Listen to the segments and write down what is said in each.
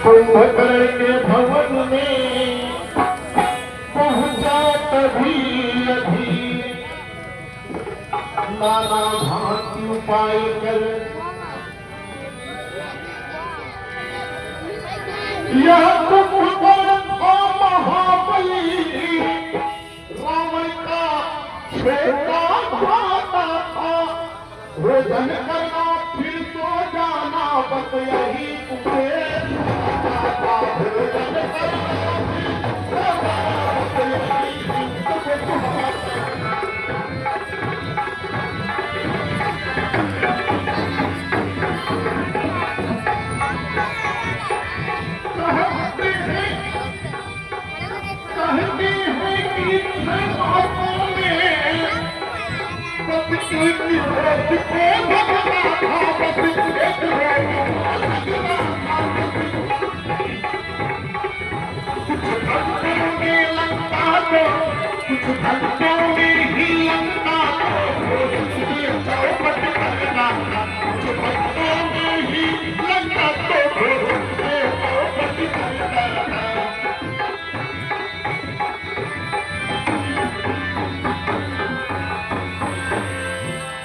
कुंभकर्ण के भवन में पहुंचा तभी अभी नाना भांति उपाय कर यह कुंभकर्ण था महाबली राम का छोटा भाता था भोजन करना फिर तो जाना बस यही उपदेश था भोजन करना फिर तो जाना बस यही कुछ भक्तों में ही लंका चौपट करना कुछ भक्तों में ही लंका तो चौपट करना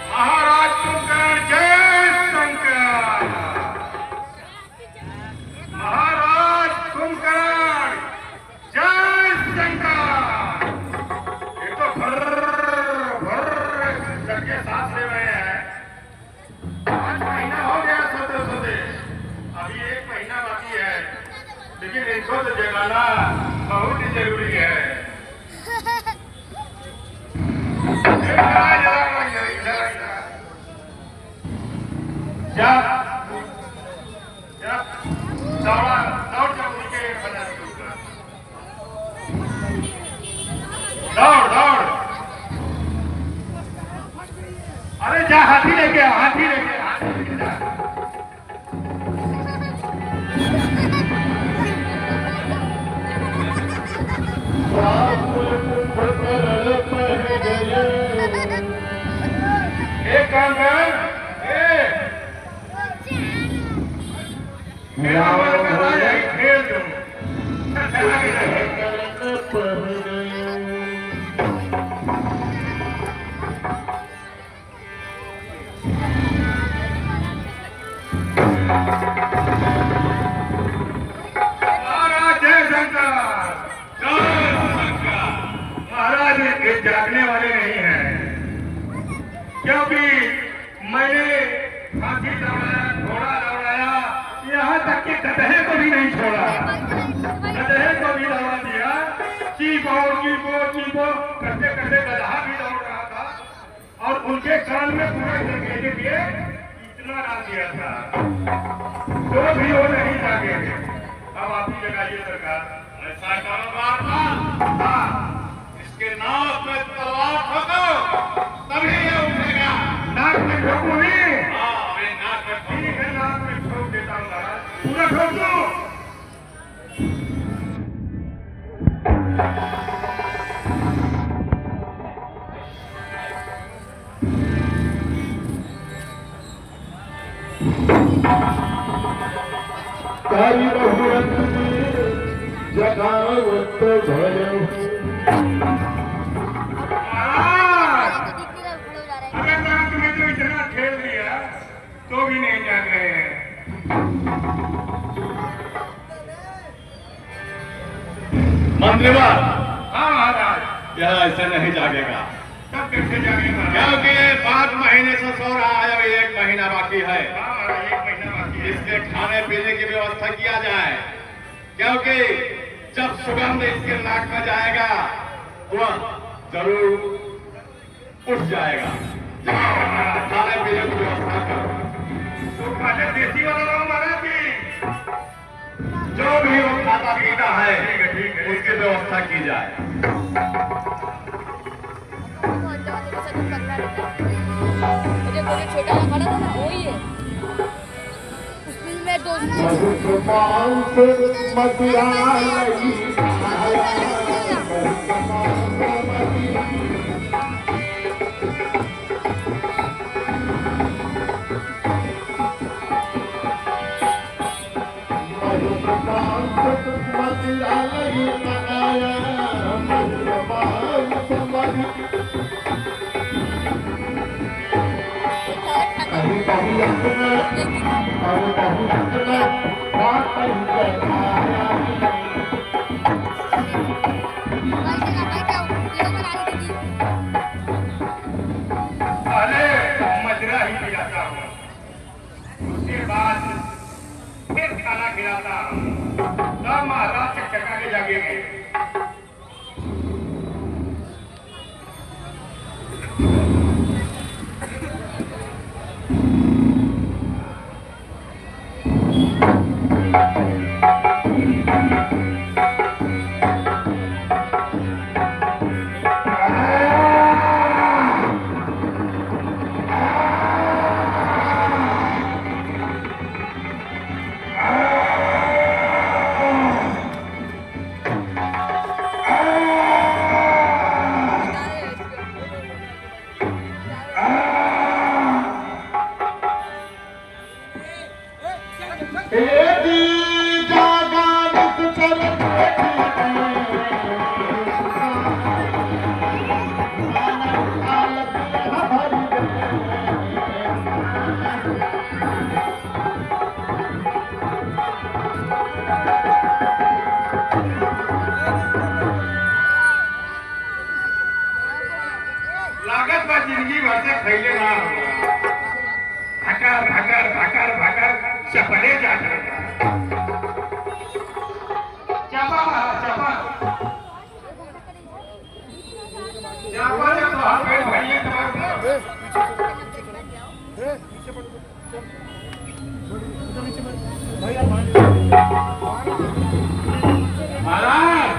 महाराज कुंभकर्ण जय शंकर। महाराज कुंभकर्ण जय शंकर। ये तो भर करके सांस ले रहे हैं। 5 महीना हो गया सोते सोते, अभी 1 महीना बाकी है, लेकिन इनको तो जगाना बहुत ही जरूरी है। दौड़ अरे जा हाथी लेके हाथी लेके जा। एक काम कर, मेरा खेल दो। महाराज जय शंकर। महाराज ये जागने वाले नहीं हैं, क्योंकि मैंने हाथी दौड़ाया, घोड़ा दौड़ाया, यहाँ तक कि गधे को भी नहीं छोड़ा। गधे को भी दौड़ा दिया, चीपो करते करते गधा भी दौड़ रहा था और उनके कान में पूरा जगह के लिए इतना डाल दिया था, तो भी वो नहीं जागे। अब आप ही जगाइए सरकार। ऐसा कारोबार था, इसके नाक में तलवार ठोको तभी ये उठेगा। नाक में ठोको नहीं? हाँ, मैं नाक में ठीक है, नाक में ठोक देता हूँ महाराज, पूरा ठोक दो। कारी बहुरत जगावत भय अगर मैं तुम्हें तो इतना खेल दिया तो भी नहीं जाग रहे हैं। मंत्रीवा, हाँ महाराज। यह ऐसे नहीं जागेगा। तब कैसे जागेगा? क्योंकि 5 महीने से सो रहा है, अभी 1 महीना बाकी है। हाँ महाराज, 1 महीना बाकी है। इसके खाने पीने की व्यवस्था किया जाए, क्योंकि जब सुगंध इसके नाक में जाएगा वह जरूर उठ जाएगा। खाने पीने की व्यवस्था करो। तो खाने देसी वाला रहो महाराज जी। जो भी वो खाता पीता है ठीक है। उसकी व्यवस्था की जाए। मुझे कोई छोटा वाला खड़ा था ना, वही है। उस फिल्म में मदिरा लगी मनाया मेहरबान तुम्हारी कहीं कहीं अपना कहीं कहीं अपना बात कहीं कराया पहले मदिरा ही पिलाता हूँ, उसके बाद फिर खाना खिलाता हूँ, तब महाराज चकचका के जागेंगे। लागत बा जिंदगी भर से खैले ना भाकर भाकर भाकर भाकर चपले जात रहता चपा चपा चपा जब हाथ में भरिए महाराज।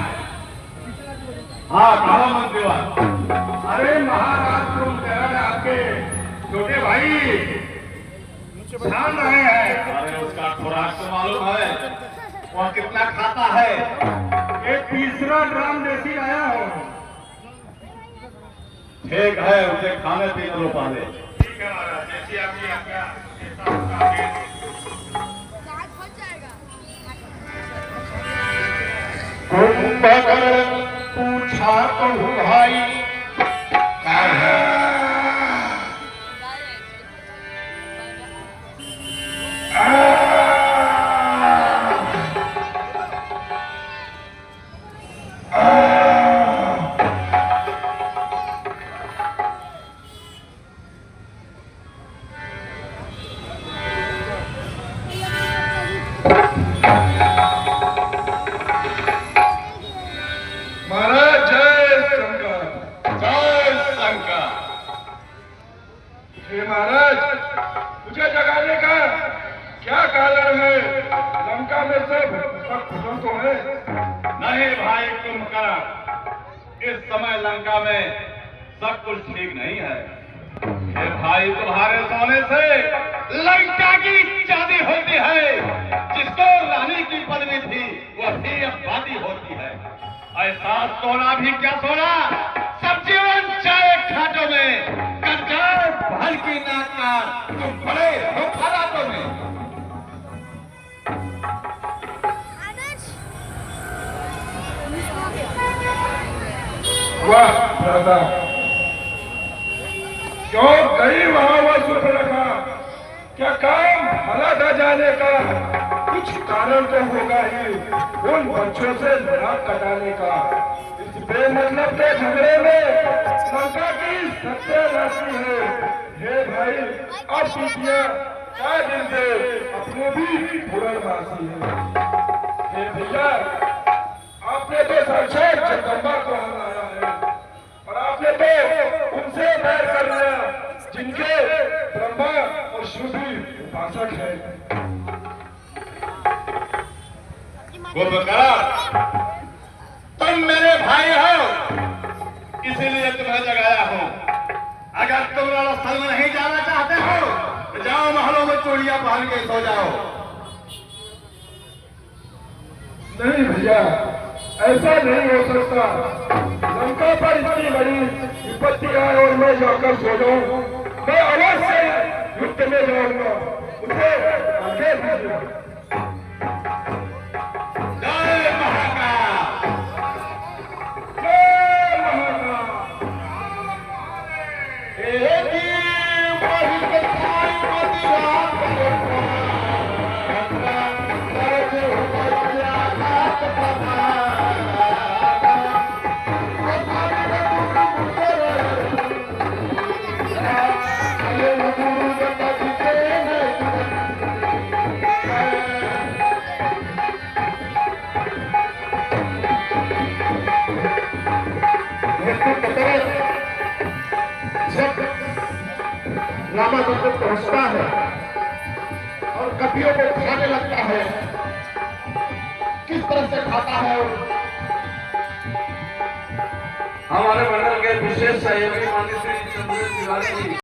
हाँ कहा मंत्रीवाद। अरे महाराज तुम जरा आपके छोटे भाई ध्यान रहे हैं। अरे उसका खुराक तो मालूम है, वह कितना खाता है। एक तीसरा ड्राम देसी आया हो। ठीक है, उसे खाने पीने लो पहले। ठीक है महाराज, जैसी आपकी आज्ञा, जैसा आपका आदेश। कुंभकर्ण पूछा कहूँ भाई कौन है महाराज जय शंकर। जय शंकर। हे महाराज, मुझे जगाने का क्या कारण है? लंका में सब खत्म तो है। नहीं भाई कुंभकर्ण, इस समय लंका में सब कुछ ठीक नहीं है। ये भाई तुम्हारे सोने से लंका की चांदी होती है। जिसको रानी की पदवी थी वह भी अब बाती होती है। ऐसा सोना भी क्या सोना, सब जीवन चाहे खाटों में कंकार भल की नाक का तुम बड़े हो खराटों में। वाह दादा, क्यों गई वहां वह सुपर्णखा? क्या काम भला था जाने का? कुछ कारण तो होगा ही उन बच्चों से नाक कटाने का। इस बेमतलब के झगड़े में लंका की सत्यानाशी है। हे भाई, अब पीटियां क्या दिन से अपने भी पूर्णवासी है। हे भैया, आपने तो साक्षात जगदम्बा को हराया है, और आपने तो उनसे बैर करना जिनके ब्रह्मा और शिव भी उपासक है। कुंभकर्ण, तुम मेरे भाई हो, इसीलिए तुम्हें जगाया हूँ। अगर तुम रणस्थल में नहीं जाना चाहते हो तो जाओ महलों में चूड़ियां पहन के सो जाओ। नहीं भैया, ऐसा नहीं हो सकता। लंका पर इतनी बड़ी विपत्ति आए और मैं जाकर सो जाऊं, मैं अवश्य युद्ध में जाऊंगा। मुझे आगे दीजिए। जय लामा को पहुंचता है और कपियों को खाने लगता है। किस तरह से खाता है और हमारे मंडल के विशेष सहयोगी माननीय श्री चंद्र तिवारी जी